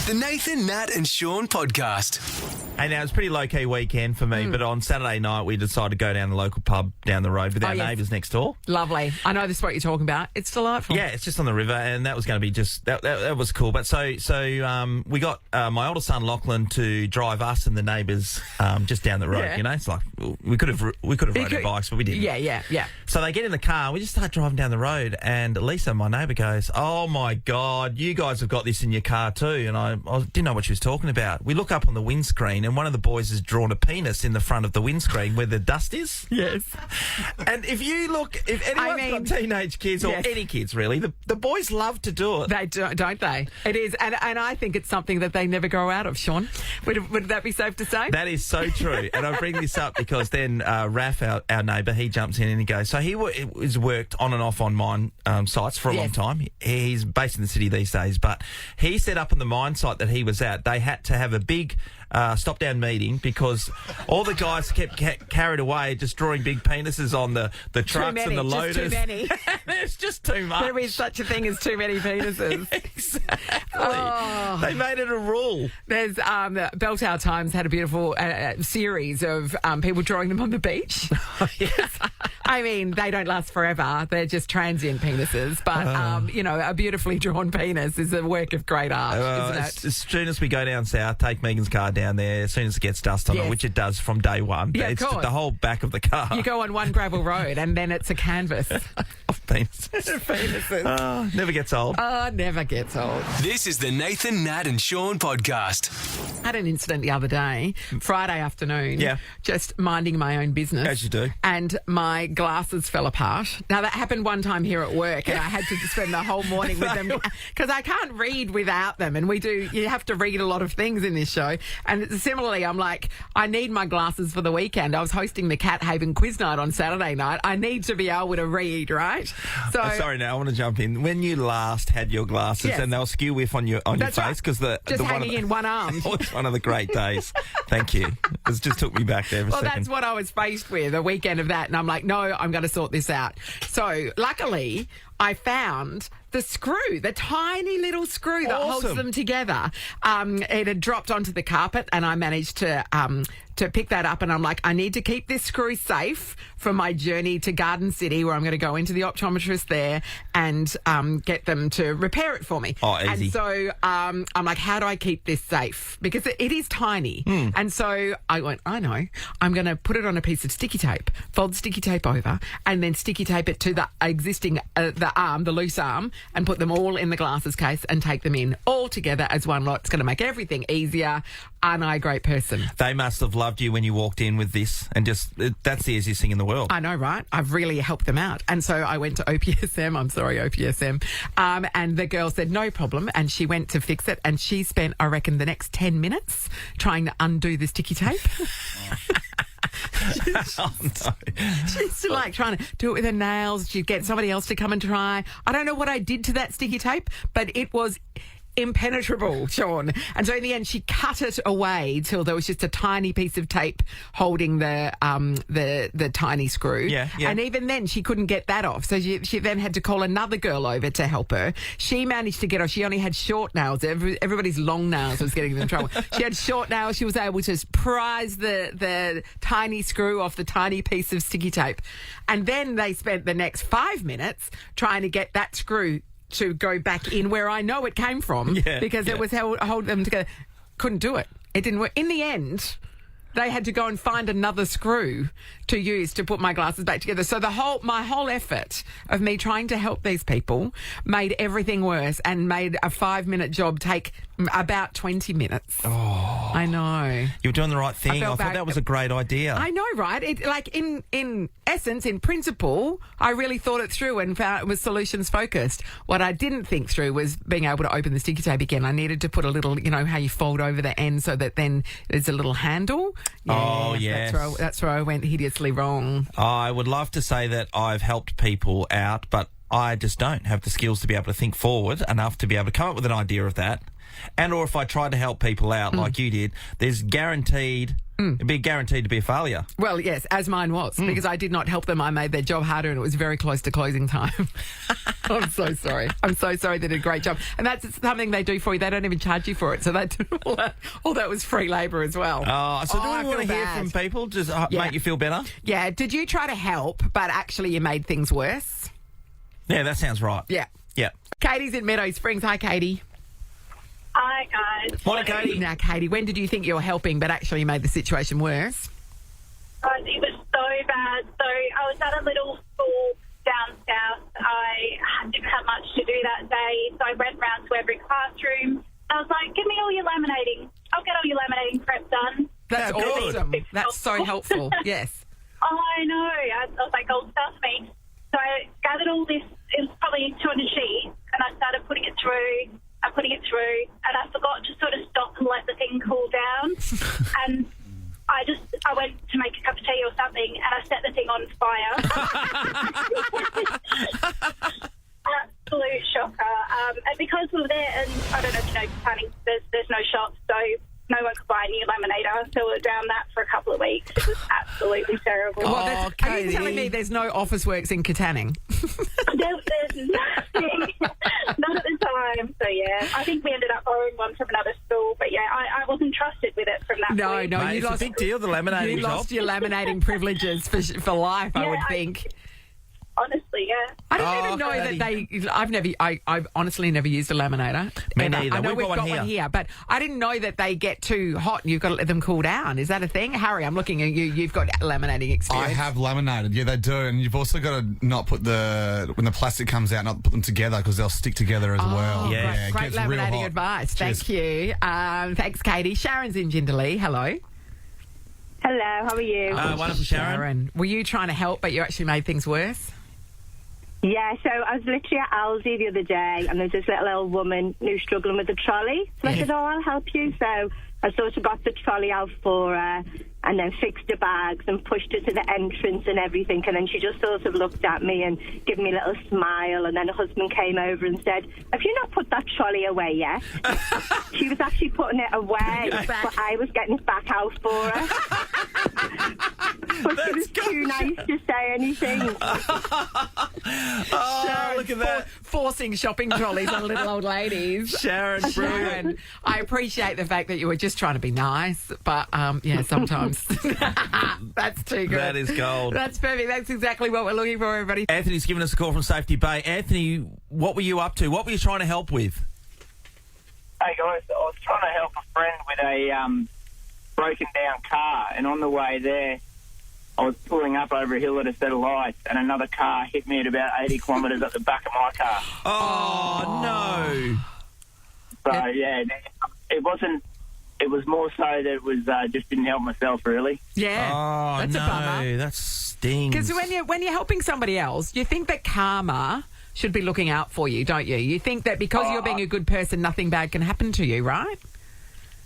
The Nathan, Nat and Shaun podcast. Hey, now, it's a pretty low-key weekend for me, but on Saturday night we decided to go down the local pub down the road with our neighbours next door. Lovely. I know this is what you're talking about. It's delightful. Yeah, it's just on the river, and that was going to be just... That was cool. But so we got my older son, Lachlan, to drive us and the neighbours just down the road, Yeah. you know? It's like, we could have rode our bikes, but we didn't. Yeah. So they get in the car, we just start driving down the road, and Lisa, my neighbour, goes, "Oh, my God, you guys have got this in your car too." And I didn't know what she was talking about. We look up on the windscreen, and one of the boys has drawn a penis in the front of the windscreen where the dust is. Yes. And if anyone's got teenage kids, or any kids really, the boys love to do it. They do, don't they? It is, and I think it's something that they never grow out of, Shaun. Would that be safe to say? That is so true. And I bring this up because then Raph, our neighbour, he jumps in and he goes, so he has worked on and off on mine sites for a long time. He's based in the city these days, but he set up on the mine site that he was at, they had to have a big stop-down meeting because all the guys kept carried away just drawing big penises on the trucks and the loaders. Just too many. It's just too much. There is such a thing as too many penises. Exactly. Oh. They made it a rule. There's Beltower Times had a beautiful series of people drawing them on the beach. I mean, they don't last forever. They're just transient penises. But, a beautifully drawn penis is a work of great art, isn't it? As soon as we go down south, take Megan's car down there, as soon as it gets dust on it, which it does from day one, it's the whole back of the car. You go on one gravel road and then it's a canvas. Of penises. Never gets old. Never gets old. This is the Nathan, Nat and Shaun podcast. I had an incident the other day, Friday afternoon, just minding my own business. As you do. And my glasses fell apart. Now, that happened one time here at work, and I had to spend the whole morning with them because I can't read without them, and you have to read a lot of things in this show. And similarly, I'm like, I need my glasses for the weekend. I was hosting the Cat Haven quiz night on Saturday night. I need to be able to read, right? So, sorry, now I want to jump in. When you last had your glasses and they were skew whiff on your face because just hanging in one arm. It was one of the great days. Thank you. It just took me back there for a second. Well, that's what I was faced with, a weekend of that. And I'm like, no, I'm going to sort this out. So luckily, I found the screw, the tiny little screw that holds them together. It had dropped onto the carpet, and I managed to pick that up, and I'm like, I need to keep this screw safe for my journey to Garden City, where I'm going to go into the optometrist there and get them to repair it for me. Oh, easy. And so I'm like, how do I keep this safe? Because it is tiny. And so I went, I know, I'm going to put it on a piece of sticky tape, fold sticky tape over, and then sticky tape it to the existing, the loose arm, and put them all in the glasses case and take them in all together as one lot. It's going to make everything easier. Aren't I a great person? They must have loved you when you walked in with this, and that's the easiest thing in the world. I know, right? I've really helped them out. And so I went to OPSM. I'm sorry, OPSM. And the girl said, no problem. And she went to fix it. And she spent, I reckon, the next 10 minutes trying to undo the sticky tape. She's like trying to do it with her nails. She'd get somebody else to come and try. I don't know what I did to that sticky tape, but it was impenetrable, Shaun. And so in the end, she cut it away till there was just a tiny piece of tape holding the tiny screw. Yeah. And even then, she couldn't get that off. So she then had to call another girl over to help her. She managed to get off. She only had short nails. Everybody's long nails was getting them in trouble. She had short nails. She was able to prise the tiny screw off the tiny piece of sticky tape. And then they spent the next 5 minutes trying to get that screw to go back in where I know it came from because it was hold them together. Couldn't do it. It didn't work. In the end, they had to go and find another screw to use to put my glasses back together. So my whole effort of me trying to help these people made everything worse and made a 5-minute job take about 20 minutes. Oh, I know. You were doing the right thing. I thought that was a great idea. I know, right? In essence, in principle, I really thought it through and found it was solutions focused. What I didn't think through was being able to open the sticky tape again. I needed to put a little, how you fold over the end so that then there's a little handle. Oh, yes. That's where I went hideously wrong. I would love to say that I've helped people out, but I just don't have the skills to be able to think forward enough to be able to come up with an idea of that. And or if I try to help people out like you did, there's guaranteed it'd be guaranteed to be a failure. Well, yes, as mine was, because I did not help them. I made their job harder and it was very close to closing time. I'm so sorry. I'm so sorry. They did a great job. And that's something they do for you. They don't even charge you for it. So they do all that was free labour as well. So do I we want to feel hear bad. from people? Just make you feel better? Yeah. Did you try to help, but actually you made things worse? Yeah, that sounds right. Yeah. Yeah. Katie's in Meadow Springs. Hi, Katie. Hi, guys. Morning, Katie. Now, Katie, when did you think you were helping, but actually you made the situation worse? It was so bad. So I was at a little school down south. I didn't have much to do that day, so I went round to every classroom. I was like, give me all your laminating. I'll get all your laminating prep done. That's Yeah, good. awesome. That's so helpful. Yes. Oh, I know. I was like, old stuff, me. So I gathered all this. It was probably 200 sheets, and I started putting it through. And I forgot to sort of stop and let the thing cool down. And I went to make a cup of tea or something, and I set the thing on fire. Absolute shocker. And because we were there, and I don't know if you know, planning, there's no shops, so no one could buy a new laminator. So we were down that for a couple of weeks. It was absolutely terrible. Well, are Katie. you telling me there's no office works in Katanning? There's nothing. Not at the time. So, yeah, I think we ended up borrowing one from another school. But, yeah, I wasn't trusted with it from that point. No, Mate, you it's lost a big deal, the laminating You job. lost your laminating privileges for life, I Yeah, would think. Honestly, yeah. I didn't even know Katie. that I've honestly never used a laminator. Me And neither. I know We've we've got got one one here, but I didn't know that they get too hot and you've got to let them cool down. Is that a thing? Harry, I'm looking at you. You've got laminating I experience. have laminated, yeah, they do, and you've also got to not put when the plastic comes out, not put them together because they'll stick together as well. Yeah. it Great gets real laminating hot. advice. Cheers. Thank you. Thanks, Katie. Sharon's in Jindalee. Hello. Hello, how are you? Wonderful, Sharon. Were you trying to help, but you actually made things worse? Yeah, so I was literally at Aldi the other day, and there was this little old woman who was struggling with the trolley. So I said, I'll help you. So I sort of got the trolley out for her and then fixed the bags and pushed her to the entrance and everything. And then she just sort of looked at me and gave me a little smile. And then her husband came over and said, have you not put that trolley away yet? She was actually putting it away, but I was getting it back out for her. But she was too nice to say anything. Oh, look at that. Forcing shopping trolleys on little old ladies. Sharon, brilliant. Sharon, I appreciate the fact that you were just trying to be nice, but yeah, sometimes that's too good. That is gold. That's perfect. That's exactly what we're looking for, everybody. Anthony's given us a call from Safety Bay. Anthony, what were you up to? What were you trying to help with? Hey guys, I was trying to help a friend with a broken down car, and on the way there, I was pulling up over a hill at a set of lights, and another car hit me at about 80 kilometres at the back of my car. Oh, no. So yeah, it wasn't. It was more so that it was just didn't help myself really. Yeah, Oh, that's no. a bummer. That stings. Because when you're helping somebody else, you think that karma should be looking out for you, don't you? You think that because you're being a good person, nothing bad can happen to you, right?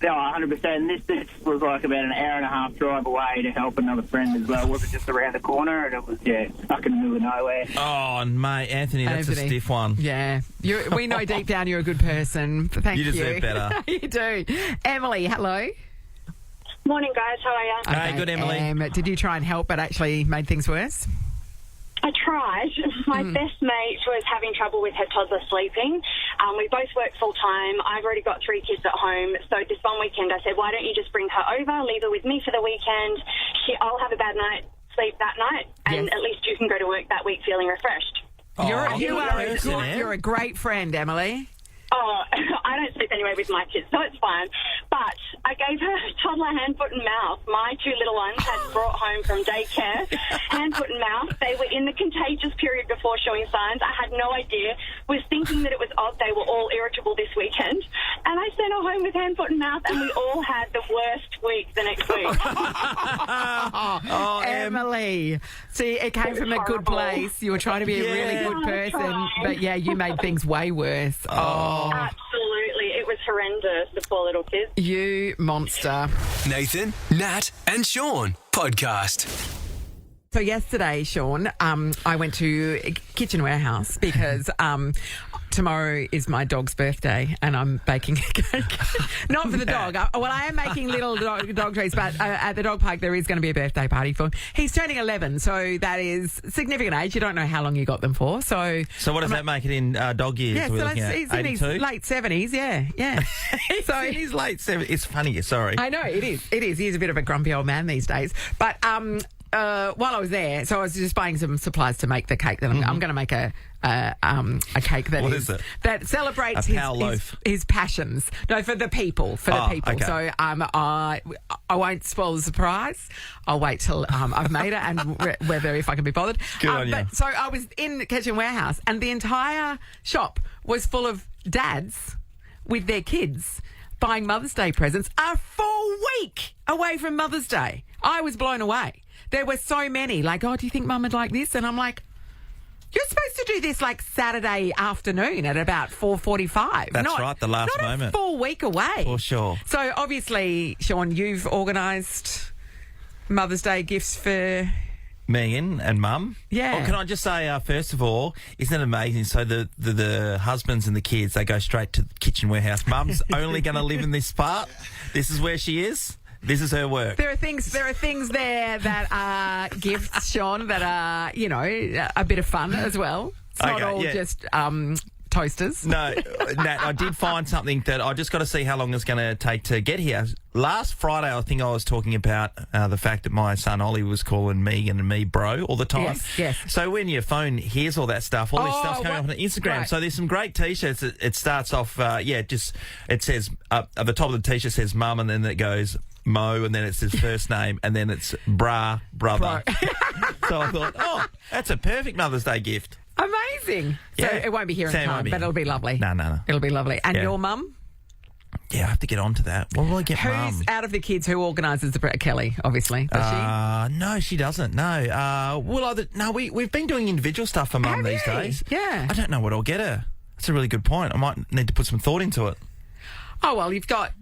No, 100%. This was like about an hour and a half drive away to help another friend as well. It wasn't just around the corner, and it was stuck in the middle of nowhere. Oh, mate, Anthony, that's a stiff one. Yeah. We know deep down you're a good person. Thank you. You deserve better. You do. Emily, hello. Morning, guys. How are you? Hey, good, Emily. Did you try and help but actually made things worse? I tried. My best mate was having trouble with her toddler sleeping. We both work full-time. I've already got 3 kids at home. So this one weekend I said, why don't you just bring her over, leave her with me for the weekend. I'll have a bad night's sleep that night, and at least you can go to work that week feeling refreshed. You're a great friend, Emily. Oh, I don't sleep anyway with my kids, so it's fine. But I gave her toddler hand, foot and mouth. My 2 little ones had brought home from daycare, hand, foot and mouth. They were in the contagious period before showing signs. I had no idea. Was thinking that it was odd they were all irritable this weekend. And I sent her home with hand, foot and mouth, and we all had the worst week the next week. Oh, Emily. See, it came from a good place. You were trying to be a really good person, but yeah, you made things way worse. Oh, Absolutely. It was horrendous, the poor little kids. you monster. Nathan, Nat, and Sean podcast. So yesterday, Sean, I went to Kitchen Warehouse because tomorrow is my dog's birthday and I'm baking a cake. Not for the dog. I am making little dog treats, but at the dog park there is going to be a birthday party for him. He's turning 11, so that is significant age. You don't know how long you got them for. So what does that make it in dog years? Yeah, so he's in his late 70s, yeah. So in his late 70s. It's funny, sorry. I know, it is. He's a bit of a grumpy old man these days. But while I was there, so I was just buying some supplies to make the cake. That I'm going to make a cake that what is it? That celebrates his passions. No, for the people. Okay. So I won't spoil the surprise. I'll wait till I've made it and whether if I can be bothered. Good on you. So I was in the Kitchen Warehouse and the entire shop was full of dads with their kids buying Mother's Day presents a full week away from Mother's Day. I was blown away. There were so many, like, oh, do you think Mum would like this? And I'm like, you're supposed to do this like Saturday afternoon at about 4:45. That's right, the last moment. Not a full week away. For sure. So obviously, Sean, you've organised Mother's Day gifts for Megan and Mum. Yeah. Oh, can I just say, first of all, isn't it amazing? So the husbands and the kids, they go straight to the Kitchen Warehouse. Mum's only going to live in this part. This is where she is. This is her work. There are things there that are gifts, Sean, that are, a bit of fun as well. It's not all just toasters. No, Nat, I did find something that I just got to see how long it's going to take to get here. Last Friday, I think I was talking about the fact that my son Ollie was calling Megan and me bro all the time. Yes. So when your phone hears all that stuff, all this stuff's coming up on Instagram. Right. So there's some great T-shirts. It starts off, it says, at the top of the T-shirt says Mum, and then it goes Mo, and then it's his first name, and then it's brother. So I thought, that's a perfect Mother's Day gift. Amazing. Yeah. So it won't be here in time, but it'll be lovely. No. It'll be lovely. And your mum? Yeah, I have to get on to that. What will I get, Mum? Who's out of the kids who organises the Kelly, obviously? Does she? No, she doesn't. No. We've been doing individual stuff for Mum these days. Yeah. I don't know what I'll get her. That's a really good point. I might need to put some thought into it. Oh, well, you've got,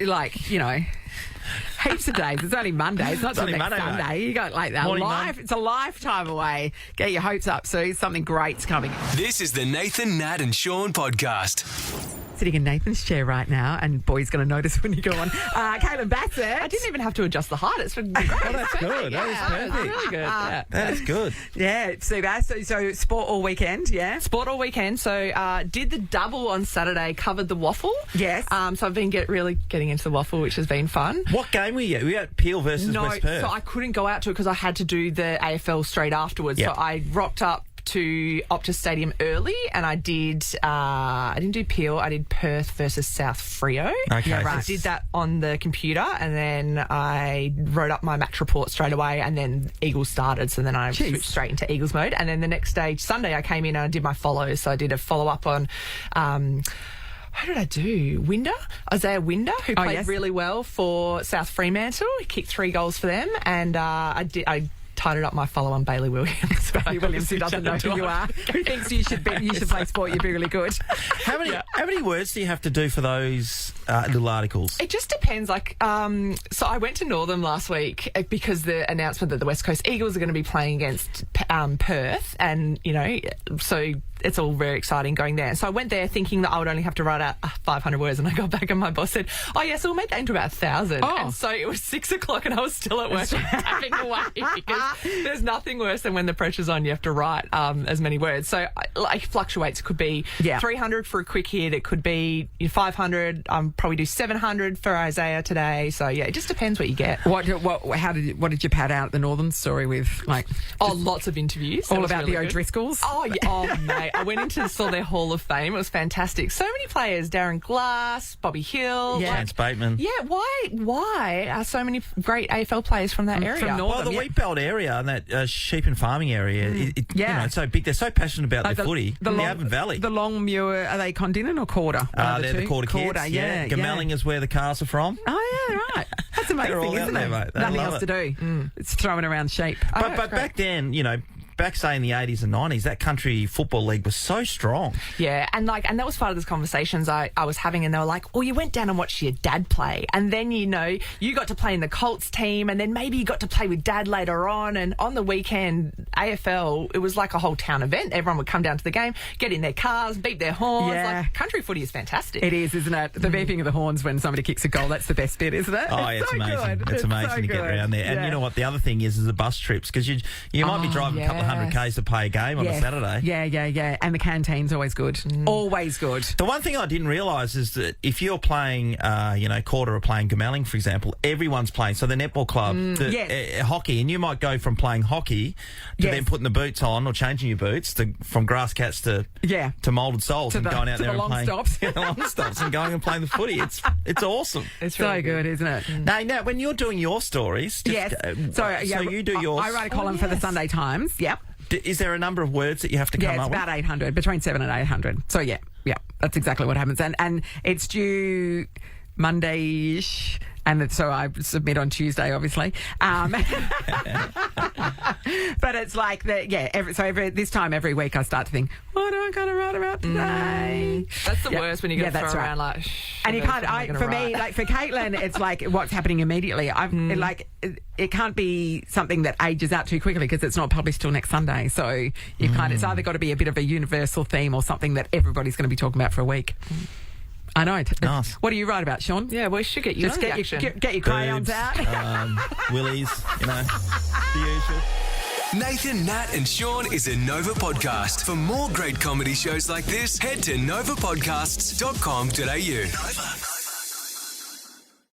heaps of days. It's only Monday. It's not till next Sunday. Mate. You got that. It's a lifetime away. Get your hopes up, Sue. Something great's coming. This is the Nathan, Nat and Shaun podcast. Sitting in Nathan's chair right now, and boy's going to notice when you go on. Caleb Bassett. I didn't even have to adjust the height. It's been great. Oh, that's good. That is perfect. Really good. That is good. Yeah, see that. So sport all weekend, yeah? Sport all weekend. So did the double on Saturday, covered the waffle. Yes. So I've been really getting into the waffle, which has been fun. What game were you at? We were at Peel versus West Perth. So I couldn't go out to it because I had to do the AFL straight afterwards. Yep. So I rocked up to Optus Stadium early, and I didn't do Peel, I did Perth versus South Freo. Okay. Yeah, right. I did that on the computer, and then I wrote up my match report straight away, and then Eagles started, so then I switched straight into Eagles mode. And then the next day, Sunday, I came in and I did my follows, so I did a follow-up on... Who did I do? Isaiah Winder, who played really well for South Fremantle. He kicked 3 goals for them, and I tidied up my follow on Bailey Williams. Bailey Williams, who doesn't know who you are, who thinks you should play sport, you'd be really good. How many words do you have to do for those little articles? It just depends. So I went to Northern last week because the announcement that the West Coast Eagles are going to be playing against Perth, and so it's all very exciting going there. So I went there thinking that I would only have to write out 500 words, and I got back and my boss said, "Oh yeah, so we'll make that into about 1,000." Oh. And so it was 6 o'clock, and I was still at work tapping away because there's nothing worse than when the pressure's on. You have to write as many words. So it fluctuates. It could be 300 for a quick hit. It could be 500. Probably do 700 for Isaiah today. So yeah, it just depends what you get. What did you pad out the Northern story with? Lots of interviews. All about really the good. O'Driscolls. Oh yeah. Oh mate, I went into saw their Hall of Fame. It was fantastic. So many players: Darren Glass, Bobby Hill, Chance Bateman. Yeah. Why are so many great AFL players from that area? From Northern, the Wheatbelt area and that sheep and farming area, it's so big. They're so passionate about their footy. The Avon Valley. The Longmuir, are they Condinin or Quarter? They're the Quarter kids. Yeah. Gamelling is where the cars are from. Oh, yeah, right. That's amazing, all isn't out there, it? mate. They Nothing love else to do. It's throwing around sheep. But back then, back say in the 80s and 90s, that country football league was so strong. Yeah, and that was part of the conversations I was having, and they were like, well, you went down and watched your dad play, and then, you got to play in the Colts team, and then maybe you got to play with dad later on, and on the weekend, AFL, it was like a whole town event. Everyone would come down to the game, get in their cars, beep their horns. Yeah. Like, country footy is fantastic. It is, isn't it? The beeping of the horns when somebody kicks a goal, that's the best bit, isn't it? Oh, it's so amazing. Good. It's amazing so to get good. around there. And Yeah. you know what? The other thing is the bus trips, because you might be driving a couple of hundred Ks to play a game on a Saturday. Yeah. And the canteen's always good. Always good. The one thing I didn't realise is that if you're playing, quarter or playing Gamelling, for example, everyone's playing. So the netball club, hockey, and you might go from playing hockey to then putting the boots on or changing your boots from grass cats to moulded soles and going out there and playing the long stops and going and playing the footy. It's awesome. It's so good, isn't it? Now, when you're doing your stories, so you do yours. I write a column for the Sunday Times. Yep. Is there a number of words that you have to come up with? Yeah, it's about 800, between 700 and 800. So, yeah, that's exactly what happens. And it's due Monday-ish, and so I submit on Tuesday, obviously. But it's like, this time every week I start to think, what am I going to write about today? That's the worst when you get throw around like... And you can't, for me, like for Caitlin, it's like what's happening immediately. It can't be something that ages out too quickly because it's not published till next Sunday. So you it's either got to be a bit of a universal theme or something that everybody's going to be talking about for a week. I know. Nice. What do you write about, Sean? Yeah, we should get you Just on get action. get your crayons out. Willies, the usual. Nathan, Nat and Sean is a Nova podcast. For more great comedy shows like this, head to novapodcasts.com.au.